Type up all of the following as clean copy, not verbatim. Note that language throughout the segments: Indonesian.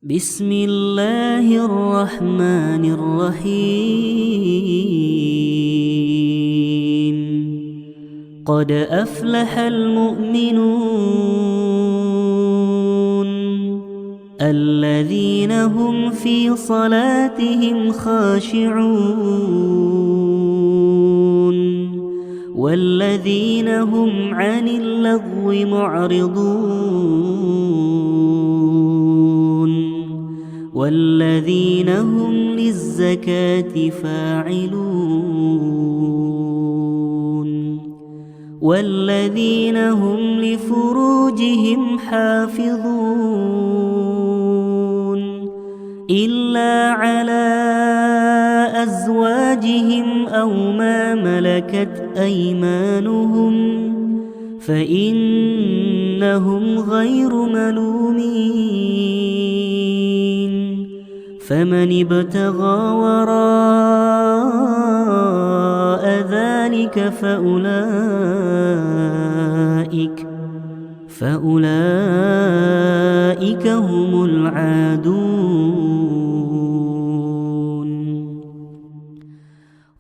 بسم الله الرحمن الرحيم قد أفلح المؤمنون الذين هم في صلاتهم خاشعون والذين هم عن اللغو معرضون والذين هم للزكاة فاعلون والذين هم لفروجهم حافظون إلا على أزواجهم أو ما ملكت أيمانهم فإنهم غير ملومين فمن ابتغى وراء ذلك فأولئك هم العادون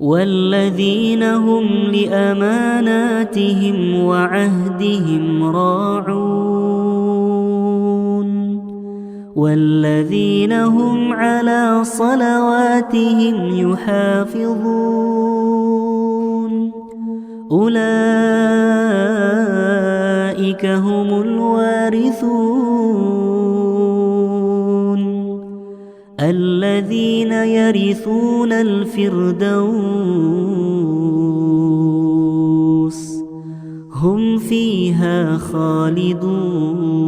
والذين هم لأماناتهم وعهدهم راعون والذين هم على صلواتهم يحافظون أولئك هم الوارثون الذين يرثون الفردوس هم فيها خالدون.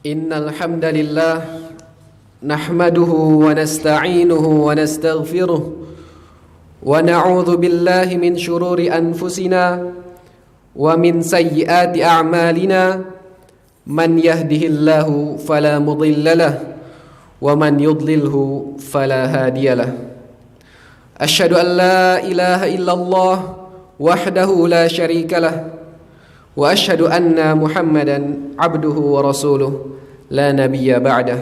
إن الحمد لله نحمده ونستعينه ونستغفره ونعوذ بالله من شرور أنفسنا ومن سيئات أعمالنا من يهده الله فلا مضل له ومن يضلله فلا هادي له أشهد أن لا إله إلا الله وحده لا شريك له وأشهد أن محمدا عبده ورسوله لا نبي بعده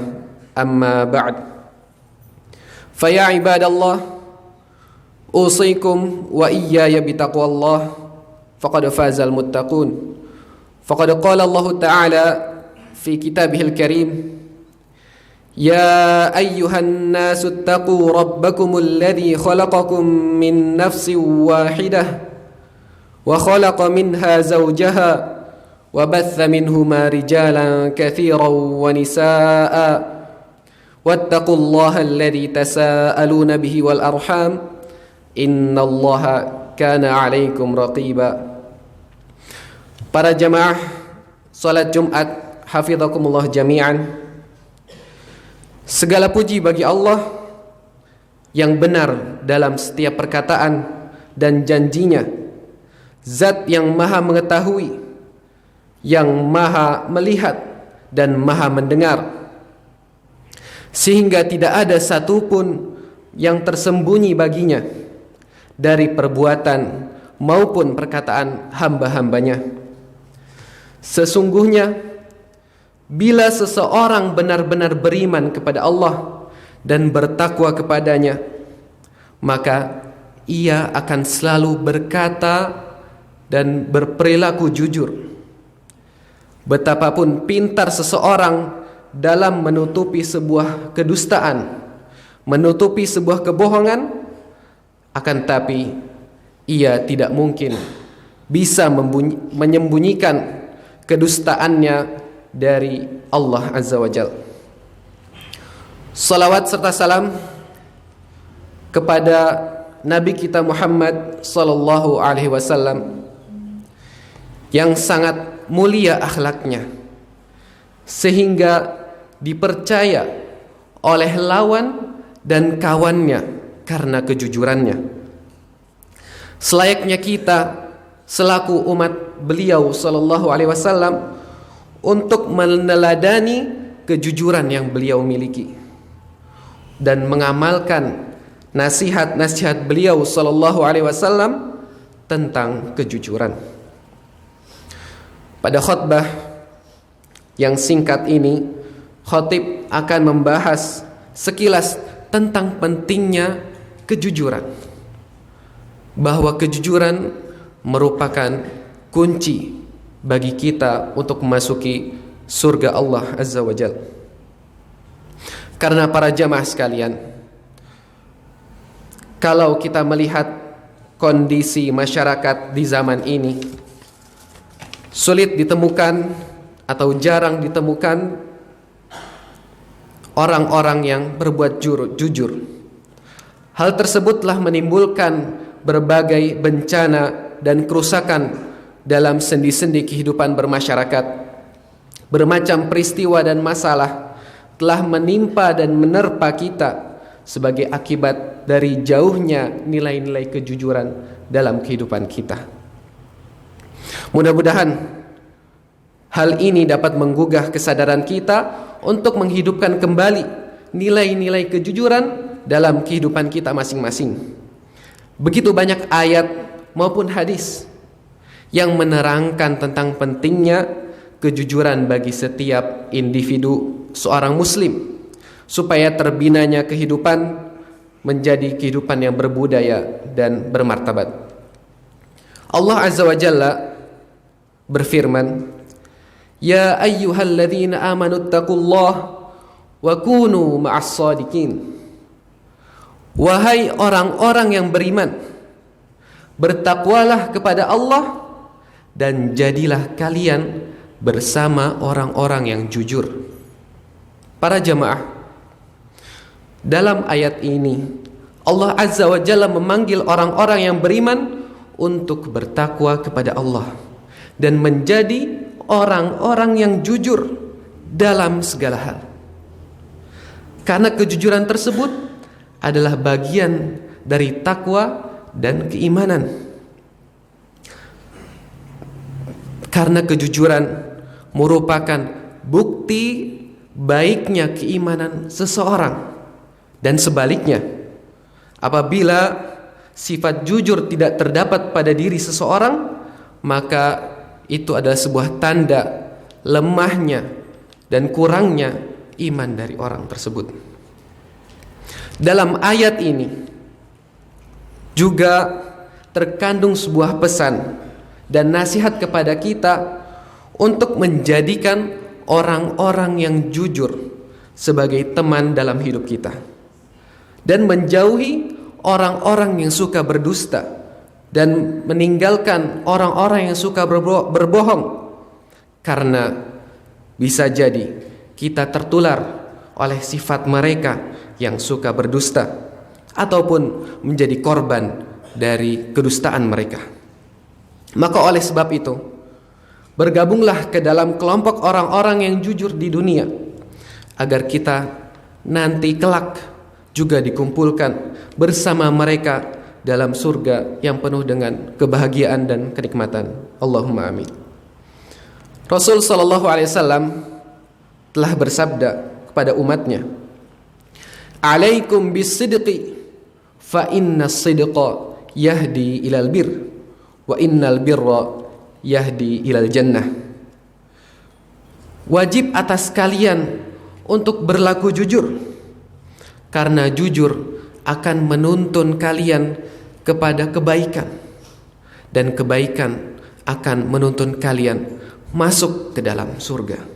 أما بعد فيا عباد الله أوصيكم وإياي بتقوى الله فقد فاز المتقون فقد قال الله تعالى في كتابه الكريم يا أيها الناس اتقوا ربكم الذي خلقكم من نفس واحدة وخلق منها زوجها وبث منهما رجالا كثيرا ونساء واتقوا الله الذي تساءلون به والأرحام إن الله كان عليكم رقيبا. Para jamaah salat Jumat hafizakumullah jami'an. Segala puji bagi Allah yang benar dalam setiap perkataan dan janjinya, Zat yang maha mengetahui, yang maha melihat dan maha mendengar, sehingga tidak ada satupun yang tersembunyi baginya dari perbuatan maupun perkataan hamba-hambanya. Sesungguhnya bila seseorang benar-benar beriman kepada Allah dan bertakwa kepadanya, maka ia akan selalu berkata dan berperilaku jujur. Betapapun pintar seseorang dalam menutupi sebuah kedustaan, menutupi sebuah kebohongan, akan tapi ia tidak mungkin bisa menyembunyikan kedustaannya dari Allah Azza wa Jalla. Salawat serta salam kepada Nabi kita Muhammad sallallahu alaihi wasallam yang sangat mulia akhlaknya sehingga dipercaya oleh lawan dan kawannya karena kejujurannya. Selayaknya kita selaku umat beliau sallallahu alaihi wasallam untuk meneladani kejujuran yang beliau miliki dan mengamalkan nasihat-nasihat beliau sallallahu alaihi wasallam tentang kejujuran. Pada khutbah yang singkat ini, khatib akan membahas sekilas tentang pentingnya kejujuran. Bahwa kejujuran merupakan kunci bagi kita untuk memasuki surga Allah Azza wa Jalla. Karena para jamaah sekalian, kalau kita melihat kondisi masyarakat di zaman ini, sulit ditemukan atau jarang ditemukan orang-orang yang berbuat jujur. Hal tersebut telah menimbulkan berbagai bencana dan kerusakan dalam sendi-sendi kehidupan bermasyarakat. Bermacam peristiwa dan masalah telah menimpa dan menerpa kita sebagai akibat dari jauhnya nilai-nilai kejujuran dalam kehidupan kita. Mudah-mudahan hal ini dapat menggugah kesadaran kita untuk menghidupkan kembali nilai-nilai kejujuran dalam kehidupan kita masing-masing. Begitu banyak ayat maupun hadis yang menerangkan tentang pentingnya kejujuran bagi setiap individu seorang muslim, supaya terbinanya kehidupan menjadi kehidupan yang berbudaya dan bermartabat. Allah Azza wa Jalla berfirman, "Ya ayyuhalladzina amanu taqullaha wa kunu ma'as shadiqin." Wahai orang-orang yang beriman, bertakwalah kepada Allah dan jadilah kalian bersama orang-orang yang jujur. Para jamaah, dalam ayat ini Allah Azza wa Jalla memanggil orang-orang yang beriman untuk bertakwa kepada Allah dan menjadi orang-orang yang jujur dalam segala hal. Karena kejujuran tersebut adalah bagian dari takwa dan keimanan. Karena kejujuran merupakan bukti baiknya keimanan seseorang. Dan sebaliknya, apabila sifat jujur tidak terdapat pada diri seseorang, maka itu adalah sebuah tanda lemahnya dan kurangnya iman dari orang tersebut. Dalam ayat ini juga terkandung sebuah pesan dan nasihat kepada kita untuk menjadikan orang-orang yang jujur sebagai teman dalam hidup kita, dan menjauhi orang-orang yang suka berdusta dan meninggalkan orang-orang yang suka berbohong, karena bisa jadi kita tertular oleh sifat mereka yang suka berdusta ataupun menjadi korban dari kedustaan mereka. Maka oleh sebab itu, bergabunglah ke dalam kelompok orang-orang yang jujur di dunia, agar kita nanti kelak juga dikumpulkan bersama mereka dalam surga yang penuh dengan kebahagiaan dan kenikmatan. Allahumma amin. Rasul sallallahu alaihi wasallam telah bersabda kepada umatnya, "Alaikum bis-sidqi fa innas sidqa yahdi ilal bir wa innal birra yahdi ilal jannah." Wajib atas kalian untuk berlaku jujur, karena jujur akan menuntun kalian kepada kebaikan, dan kebaikan akan menuntun kalian masuk ke dalam surga.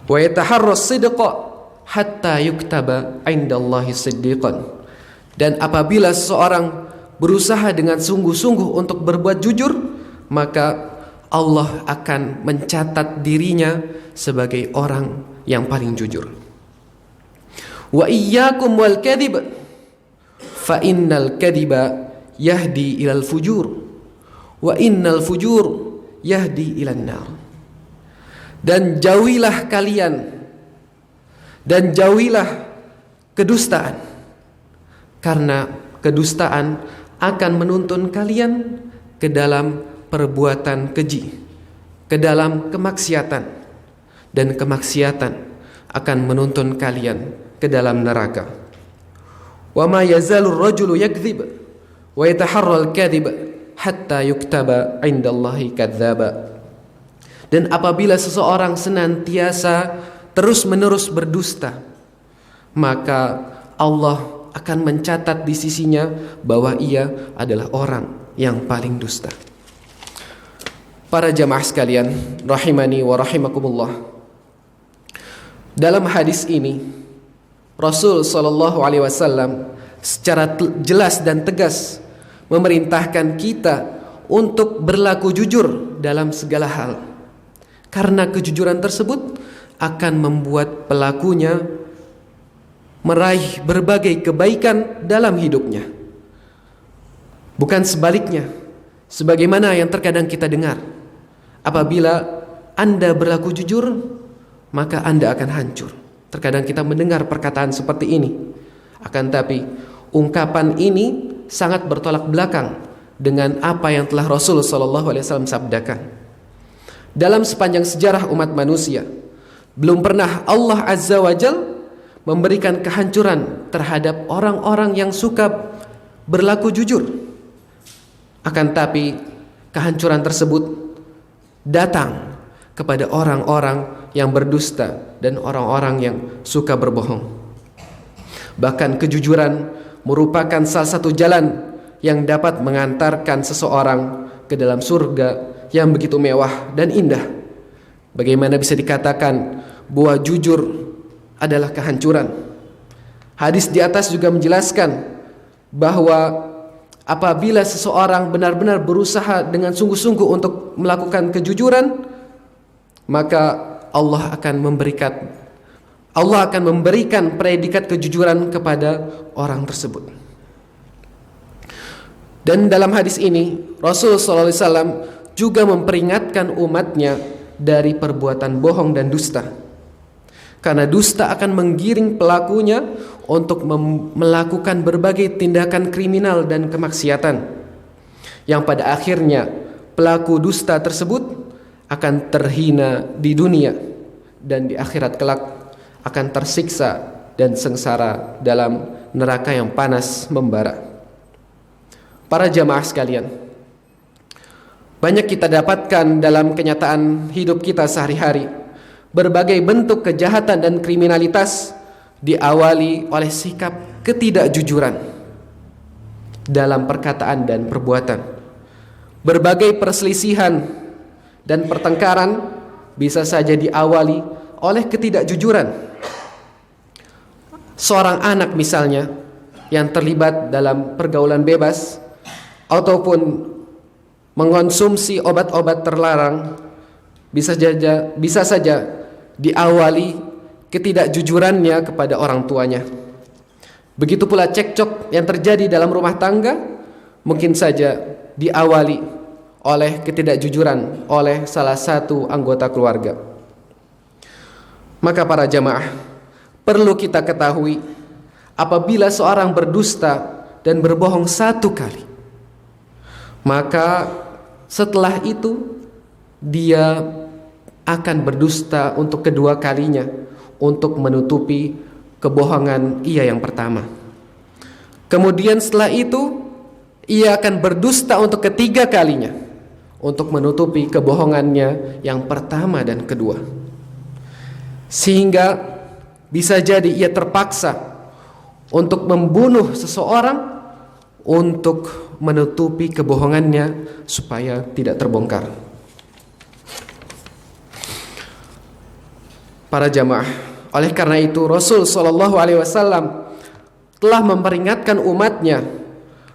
Wa yataharras sidqa hatta yuktaba indallahi siddiqan. Dan apabila seseorang berusaha dengan sungguh-sungguh untuk berbuat jujur, maka Allah akan mencatat dirinya sebagai orang yang paling jujur. Wa iyyakum wal kadhib fa innal kadhiba yahdi ilal fujur wa innal fujur yahdi ilan nar. Dan jauhilah kalian, dan jauhilah kedustaan, karena kedustaan akan menuntun kalian ke dalam perbuatan keji, ke dalam kemaksiatan, dan kemaksiatan akan menuntun kalian ke dalam neraka. Wa ma yazalur rajulu yakdzib wa yataharral kadhib hatta yuktaba indallahi kadzdzaba. Dan apabila seseorang senantiasa terus-menerus berdusta, maka Allah akan mencatat di sisinya bahwa ia adalah orang yang paling dusta. Para jamaah sekalian, rahimani wa rahimakumullah. Dalam hadis ini, Rasul sallallahu alaihi wasallam secara jelas dan tegas memerintahkan kita untuk berlaku jujur dalam segala hal. Karena kejujuran tersebut akan membuat pelakunya meraih berbagai kebaikan dalam hidupnya. Bukan sebaliknya, sebagaimana yang terkadang kita dengar. Apabila Anda berlaku jujur, maka Anda akan hancur. Terkadang kita mendengar perkataan seperti ini. Akan tapi, ungkapan ini sangat bertolak belakang dengan apa yang telah Rasul SAW sabdakan. Dalam sepanjang sejarah umat manusia, belum pernah Allah Azza wa Jal memberikan kehancuran terhadap orang-orang yang suka berlaku jujur. Akan tapi kehancuran tersebut datang kepada orang-orang yang berdusta dan orang-orang yang suka berbohong. Bahkan kejujuran merupakan salah satu jalan yang dapat mengantarkan seseorang ke dalam surga yang begitu mewah dan indah. Bagaimana bisa dikatakan bahwa jujur adalah kehancuran? Hadis di atas juga menjelaskan bahwa apabila seseorang benar-benar berusaha dengan sungguh-sungguh untuk melakukan kejujuran, maka Allah akan memberikan predikat kejujuran kepada orang tersebut. Dan dalam hadis ini Rasul sallallahu alaihi wasallam juga memperingatkan umatnya dari perbuatan bohong dan dusta. Karena dusta akan menggiring pelakunya untuk melakukan berbagai tindakan kriminal dan kemaksiatan, yang pada akhirnya pelaku dusta tersebut akan terhina di dunia dan di akhirat kelak akan tersiksa dan sengsara dalam neraka yang panas membara. Para jamaah sekalian, banyak kita dapatkan dalam kenyataan hidup kita sehari-hari berbagai bentuk kejahatan dan kriminalitas diawali oleh sikap ketidakjujuran dalam perkataan dan perbuatan. Berbagai perselisihan dan pertengkaran bisa saja diawali oleh ketidakjujuran. Seorang anak misalnya yang terlibat dalam pergaulan bebas ataupun mengonsumsi obat-obat terlarang bisa saja diawali ketidakjujurannya kepada orang tuanya. Begitu pula cekcok yang terjadi dalam rumah tangga mungkin saja diawali oleh ketidakjujuran oleh salah satu anggota keluarga. Maka para jamaah, perlu kita ketahui, apabila seorang berdusta dan berbohong satu kali, maka setelah itu dia akan berdusta untuk kedua kalinya untuk menutupi kebohongan ia yang pertama. Kemudian setelah itu ia akan berdusta untuk ketiga kalinya untuk menutupi kebohongannya yang pertama dan kedua. Sehingga bisa jadi ia terpaksa untuk membunuh seseorang untuk menutupi kebohongannya supaya tidak terbongkar. Para jamaah, oleh karena itu Rasul sallallahu alaihi wasallam telah memperingatkan umatnya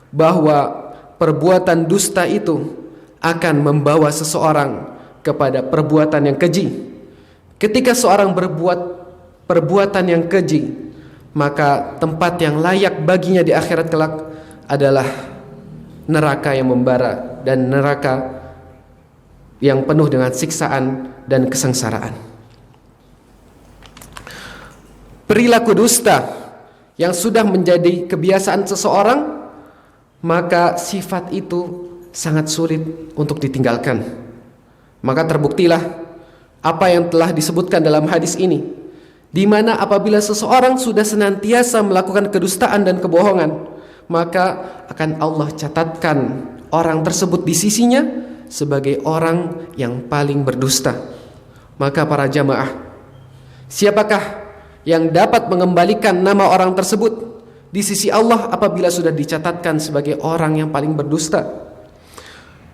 bahwa perbuatan dusta itu akan membawa seseorang kepada perbuatan yang keji. Ketika seorang berbuat perbuatan yang keji, maka tempat yang layak baginya di akhirat kelak adalah neraka yang membara dan neraka yang penuh dengan siksaan dan kesengsaraan. Perilaku dusta yang sudah menjadi kebiasaan seseorang, maka sifat itu sangat sulit untuk ditinggalkan. Maka terbuktilah apa yang telah disebutkan dalam hadis ini, di mana apabila seseorang sudah senantiasa melakukan kedustaan dan kebohongan, maka akan Allah catatkan orang tersebut di sisinya sebagai orang yang paling berdusta. Maka para jamaah, siapakah yang dapat mengembalikan nama orang tersebut di sisi Allah apabila sudah dicatatkan sebagai orang yang paling berdusta?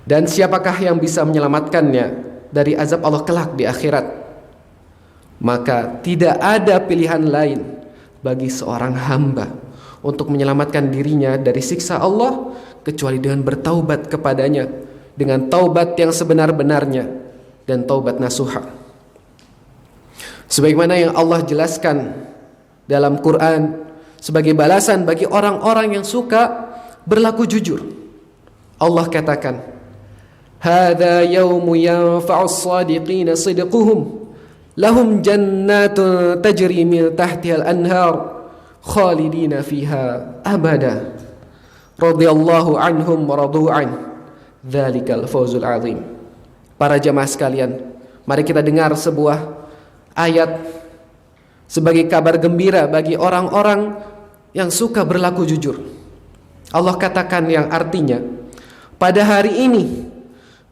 Dan siapakah yang bisa menyelamatkannya dari azab Allah kelak di akhirat? Maka tidak ada pilihan lain bagi seorang hamba untuk menyelamatkan dirinya dari siksa Allah kecuali dengan bertaubat kepadanya dengan taubat yang sebenar-benarnya dan taubat nasuha. Sebagaimana yang Allah jelaskan dalam Quran sebagai balasan bagi orang-orang yang suka berlaku jujur. Allah katakan, "Hadza yaumu yanfa'us shadiqina sidquhum lahum jannatun tajri min tahtiha al-anhar khalidina fiha abada radhiyallahu anhum wa radu an dzalikal fawzul azim." Para jamaah sekalian, mari kita dengar sebuah ayat sebagai kabar gembira bagi orang-orang yang suka berlaku jujur. Allah katakan yang artinya, pada hari ini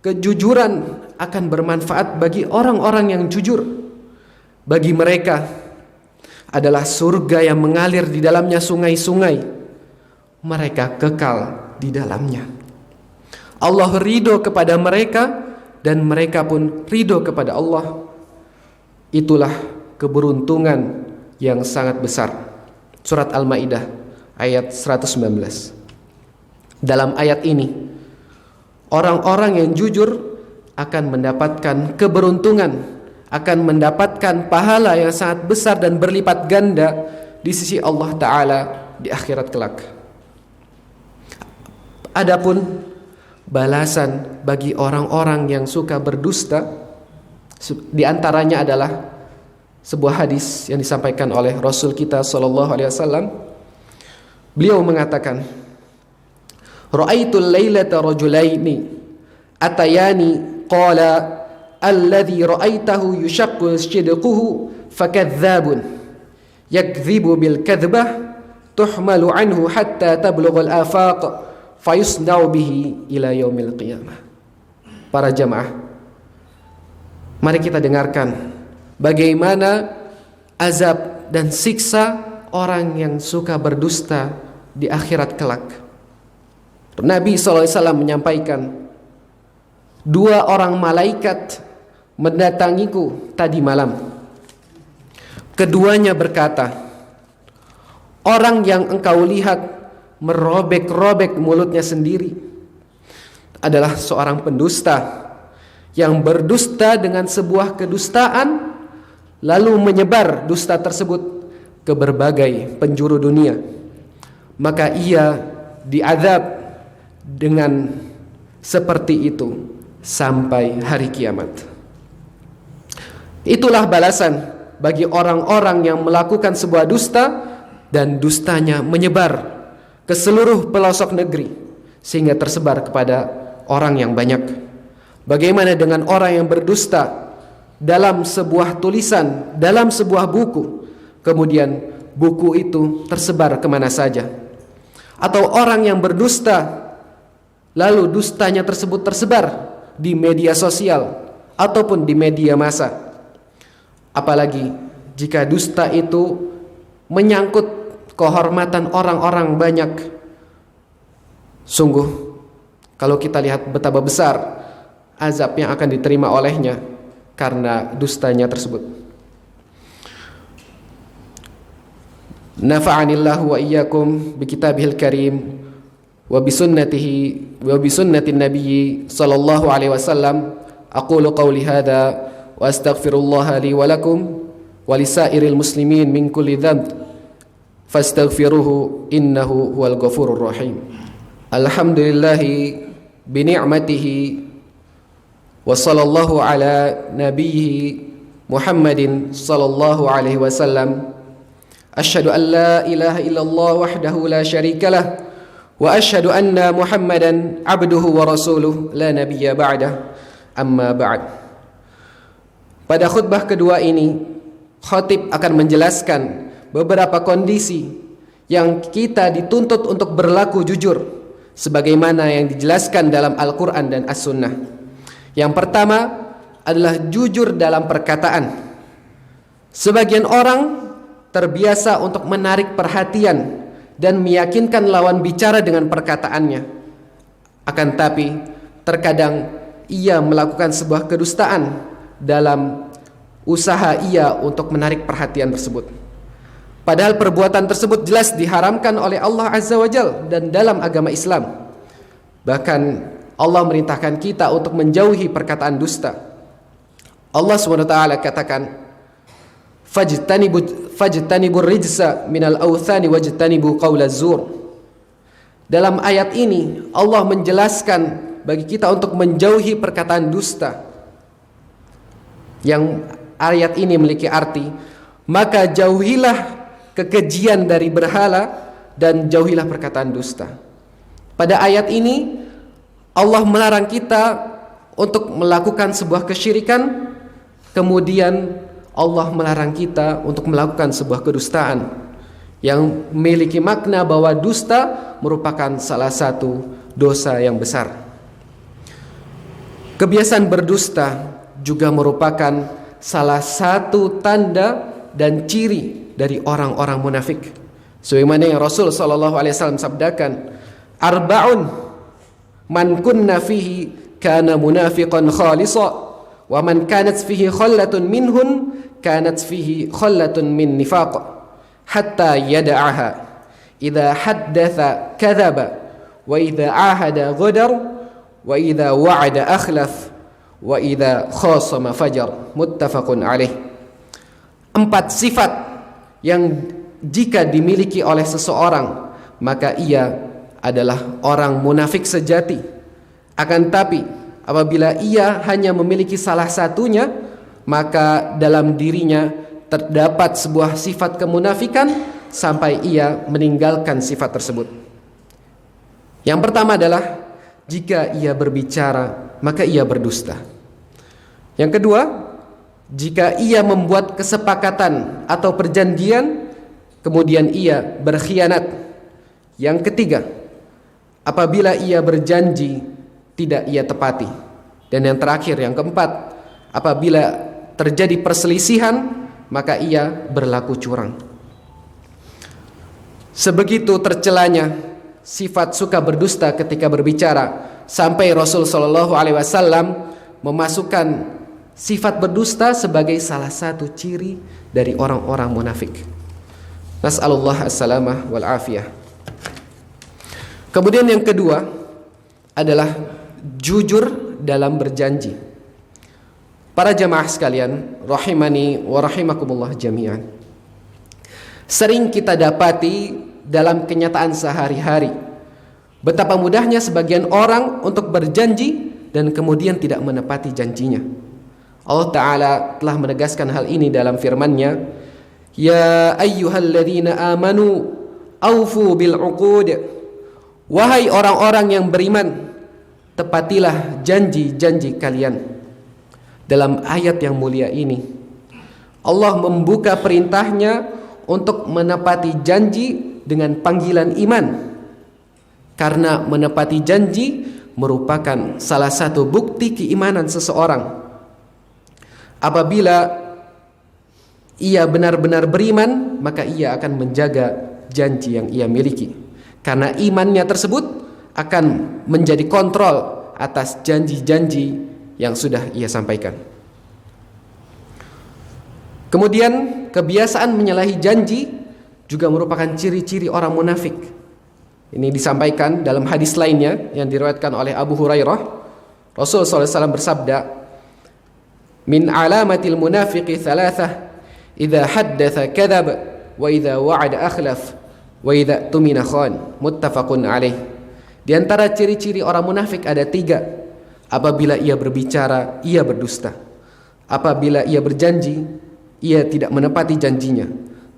kejujuran akan bermanfaat bagi orang-orang yang jujur. Bagi mereka adalah surga yang mengalir di dalamnya sungai-sungai. Mereka kekal di dalamnya. Allah ridho kepada mereka dan mereka pun ridho kepada Allah. Itulah keberuntungan yang sangat besar. Surat Al-Maidah ayat 119. Dalam ayat ini, orang-orang yang jujur akan mendapatkan keberuntungan, akan mendapatkan pahala yang sangat besar dan berlipat ganda di sisi Allah Ta'ala di akhirat kelak. Adapun balasan bagi orang-orang yang suka berdusta, di antaranya adalah sebuah hadis yang disampaikan oleh Rasul kita sallallahu alaihi wasallam. Beliau mengatakan, "Ra'aitul lailata rajulaini atayani qala alladhi ra'aitahu yushaqqu shidquhu fakadzdzabun yakdhibu bil kadzbah tuhmalu anhu hatta tablugha al afaq fayusna'u bihi ila yaumil qiyamah." Para jamaah, mari kita dengarkan bagaimana azab dan siksa orang yang suka berdusta di akhirat kelak. Nabi SAW menyampaikan, 2 orang malaikat mendatangiku tadi malam. Keduanya berkata, orang yang engkau lihat merobek-robek mulutnya sendiri adalah seorang pendusta yang berdusta dengan sebuah kedustaan lalu menyebar dusta tersebut ke berbagai penjuru dunia. Maka ia diazab dengan seperti itu sampai hari kiamat. Itulah balasan bagi orang-orang yang melakukan sebuah dusta dan dustanya menyebar ke seluruh pelosok negeri sehingga tersebar kepada orang yang banyak. Bagaimana dengan orang yang berdusta dalam sebuah tulisan, dalam sebuah buku, kemudian buku itu tersebar kemana saja? Atau orang yang berdusta lalu dustanya tersebut tersebar di media sosial ataupun di media massa. Apalagi jika dusta itu menyangkut kehormatan orang-orang banyak. Sungguh, kalau kita lihat betapa besar azab yang akan diterima olehnya karena dustanya tersebut. Nafa'anillahu wa iyyakum bi kitabihil karim wa bi sunnatin nabiyyi sallallahu alaihi wasallam. Aqulu qawli hadza wa astaghfirullaha li wa lakum wa lisairil muslimin min kulli dhanb fastaghfiruhu innahu huwal ghafurur rahim. Alhamdulillahi bi ni'matihi wa sallallahu ala nabiyhi Muhammadin sallallahu alaihi wasallam. Asyhadu an la ilaha illallah wahdahu la syarikalah wa asyhadu anna Muhammadan abduhu wa rasuluh la nabiyya ba'dah. Amma ba'd. Pada khutbah kedua ini, khatib akan menjelaskan beberapa kondisi yang kita dituntut untuk berlaku jujur sebagaimana yang dijelaskan dalam Al-Quran dan As-Sunnah. Yang pertama adalah jujur dalam perkataan. Sebagian orang terbiasa untuk menarik perhatian dan meyakinkan lawan bicara dengan perkataannya. Akan tapi terkadang ia melakukan sebuah kedustaan dalam usaha ia untuk menarik perhatian tersebut. Padahal perbuatan tersebut jelas diharamkan oleh Allah Azza wa Jalla dan dalam agama Islam. Bahkan Allah merintahkan kita untuk menjauhi perkataan dusta. Allah SWT katakan, fajtanibur rijsa minal awthani wajtanibu qawlaz zur. Dalam ayat ini Allah menjelaskan bagi kita untuk menjauhi perkataan dusta. Yang ayat ini memiliki arti, maka jauhilah kekejian dari berhala dan jauhilah perkataan dusta. Pada ayat ini Allah melarang kita untuk melakukan sebuah kesyirikan, kemudian Allah melarang kita untuk melakukan sebuah kedustaan yang memiliki makna bahwa dusta merupakan salah satu dosa yang besar. Kebiasaan berdusta juga merupakan salah satu tanda dan ciri dari orang-orang munafik. Sebagaimana yang Rasul SAW sabdakan, arba'un man kunna fihi kana munafiqan khalisa wa man kanat fihi khallatun minhun kanat fihi khallatun min nifaq hatta yada'aha idza haddatha kadhaba wa idza ahada ghadar wa idza wa'ada akhlaf wa idza khasama fajar. Muttafaqun alaih. 4 sifat yang jika dimiliki oleh seseorang maka ia adalah orang munafik sejati. Akan tapi apabila ia hanya memiliki salah satunya, maka dalam dirinya terdapat sebuah sifat kemunafikan sampai ia meninggalkan sifat tersebut. Yang pertama adalah jika ia berbicara maka ia berdusta. Yang kedua, jika ia membuat kesepakatan atau perjanjian kemudian ia berkhianat. Yang ketiga, apabila ia berjanji tidak ia tepati. Dan yang terakhir, yang keempat, apabila terjadi perselisihan maka ia berlaku curang. Sebegitu tercelanya sifat suka berdusta ketika berbicara sampai Rasul SAW memasukkan sifat berdusta sebagai salah satu ciri dari orang-orang munafik. Nas'alullah as-salamah wal afiyah. Kemudian yang kedua adalah jujur dalam berjanji. Para jamaah sekalian, rahimani wa rahimakumullah jami'an. Sering kita dapati dalam kenyataan sehari-hari betapa mudahnya sebagian orang untuk berjanji dan kemudian tidak menepati janjinya. Allah Ta'ala telah menegaskan hal ini dalam firman-Nya, ya ayyuhalladzina amanu aufu bil uqud. Wahai orang-orang yang beriman, tepatilah janji-janji kalian. Dalam ayat yang mulia ini Allah membuka perintahnya untuk menepati janji dengan panggilan iman, karena menepati janji merupakan salah satu bukti keimanan seseorang. Apabila ia benar-benar beriman, maka ia akan menjaga janji yang ia miliki, karena imannya tersebut akan menjadi kontrol atas janji-janji yang sudah ia sampaikan. Kemudian kebiasaan menyalahi janji juga merupakan ciri-ciri orang munafik. Ini disampaikan dalam hadis lainnya yang diriwayatkan oleh Abu Hurairah. Rasulullah SAW bersabda, min alamatil munafiqi thalathah, idza haddatha kadzab, wa idza wa'ada akhlaf, wa idza tumina khan. Muttafaqun alaih. Di antara ciri-ciri orang munafik ada 3. Apabila ia berbicara, ia berdusta. Apabila ia berjanji, ia tidak menepati janjinya.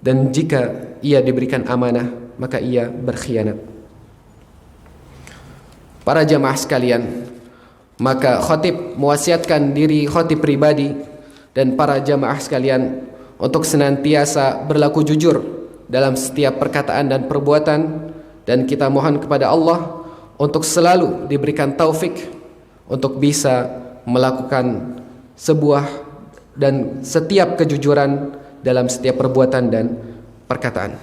Dan jika ia diberikan amanah, maka ia berkhianat. Para jamaah sekalian, maka khatib mewasiatkan diri khatib pribadi dan para jamaah sekalian untuk senantiasa berlaku jujur dalam setiap perkataan dan perbuatan, dan kita mohon kepada Allah untuk selalu diberikan taufik untuk bisa melakukan sebuah dan setiap kejujuran dalam setiap perbuatan dan perkataan.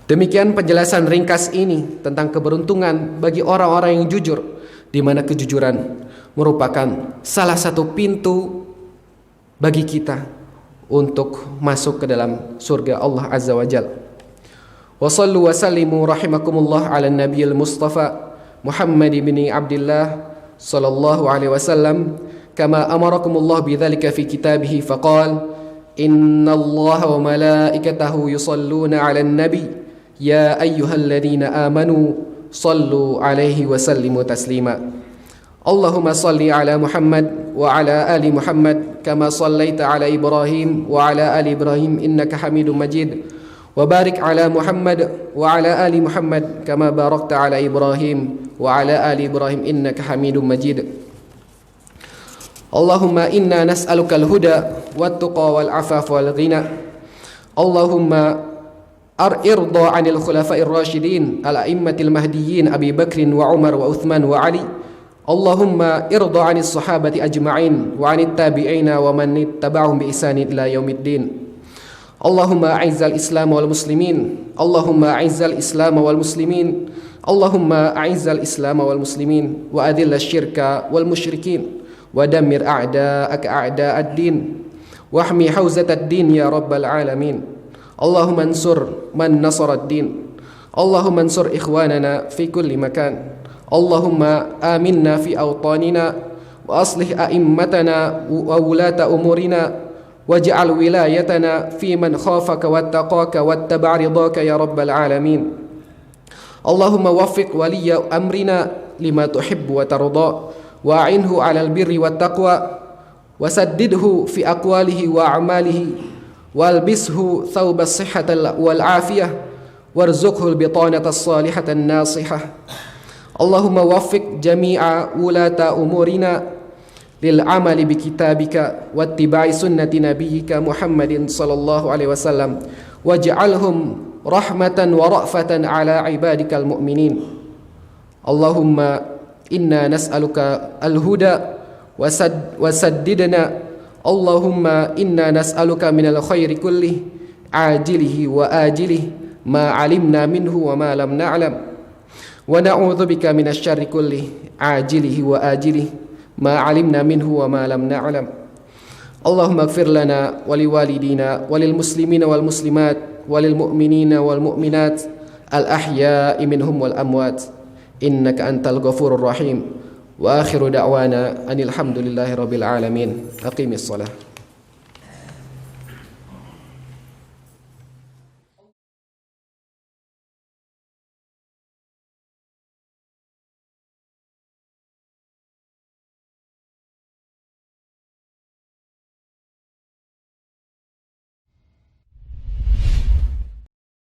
Demikian penjelasan ringkas ini tentang keberuntungan bagi orang-orang yang jujur, di mana kejujuran merupakan salah satu pintu bagi kita untuk masuk ke dalam surga Allah Azza wa Jalla. Wa sallu wa sallimu rahimakumullah ala nabiyil mustafa Muhammad bin Abdullah sallallahu alaihi wasallam kama amarakumullah bidzalika fi kitabih faqala innallaha wa malaikatahu yusalluna 'alan nabi ya ayyuhalladzina amanu sallu 'alaihi wa sallimu taslima. Allahumma salli ala Muhammad wa ala ali Muhammad kama sallaita ala Ibrahim wa ala ali Ibrahim innaka Hamidum Majid. Wa barik ala Muhammad wa ala ali Muhammad kama barakta ala Ibrahim wa ala ali Ibrahim innaka Hamidum Majid. Allahumma inna nas'aluka al-huda wat-tuqa wal-'afafa wal-ghina. Allahumma irda 'anil khulafa'ir rasyidin al-a'immatil mahdiyyin Abi Bakr wa Umar wa Uthman wa Ali. Allahumma irda 'anis sahabati ajma'in wa 'anit tabi'ina wa man ittaba'ahum bi ihsanin ila yaumiddin. Allahumma a'izzal Islam wal muslimin. Allahumma a'izzal Islam wal muslimin. Allahumma a'izzal Islam wal muslimin wa adhillash syirka wal musyrikin wa dammir a'da'aka a'da'ad din wahmi hauzatad din ya rabbal alamin. Allahumma ansur man nasarad din. Allahumma ansur ikhwanana fi kulli makan. Allahumma aminna fi awtanina wa aslih a'immatana wa wulata umurina waj'al wilayatana fi man khafaka wattaqaka wattaba'a ridaka ya rabbal alamin. Allahumma waffiq waliya amrina lima tuhibbu wa tarda wa a'inhu 'alal birri wat taqwa wasaddidhu fi aqwalihi wa a'malihi walbishu thawbas sihhati wal 'afiyah warzuqhu al bitanata as-salihata an-nasihah. Allahumma waffiq jami'a wulata umurina lil amali bi kitabika wattiba'i sunnati nabiyyika Muhammadin sallallahu alaihi wasallam waj'alhum rahmatan wa ra'fatan ala ibadikal mu'minin. Allahumma inna nas'aluka al-huda wasaddidna. Allahumma inna nas'aluka minal khairi kullih ajilihi wa ajilihi ma 'alimna minhu wa ma lam na'lam. Wa na'udzubika minasy syarri kullih ajilihi wa ajilihi ma 'alimna minhu wa ma lam na'lam. Allahumma ighfir lana wa liwalidina wa lil muslimina wal muslimat wa lil mu'minina wal mu'minat al ahya'i minhum wal amwat innaka antal ghafurur rahim. Wa akhiru da'wana anil hamdulillahi rabbil alamin. Aqimis shalah.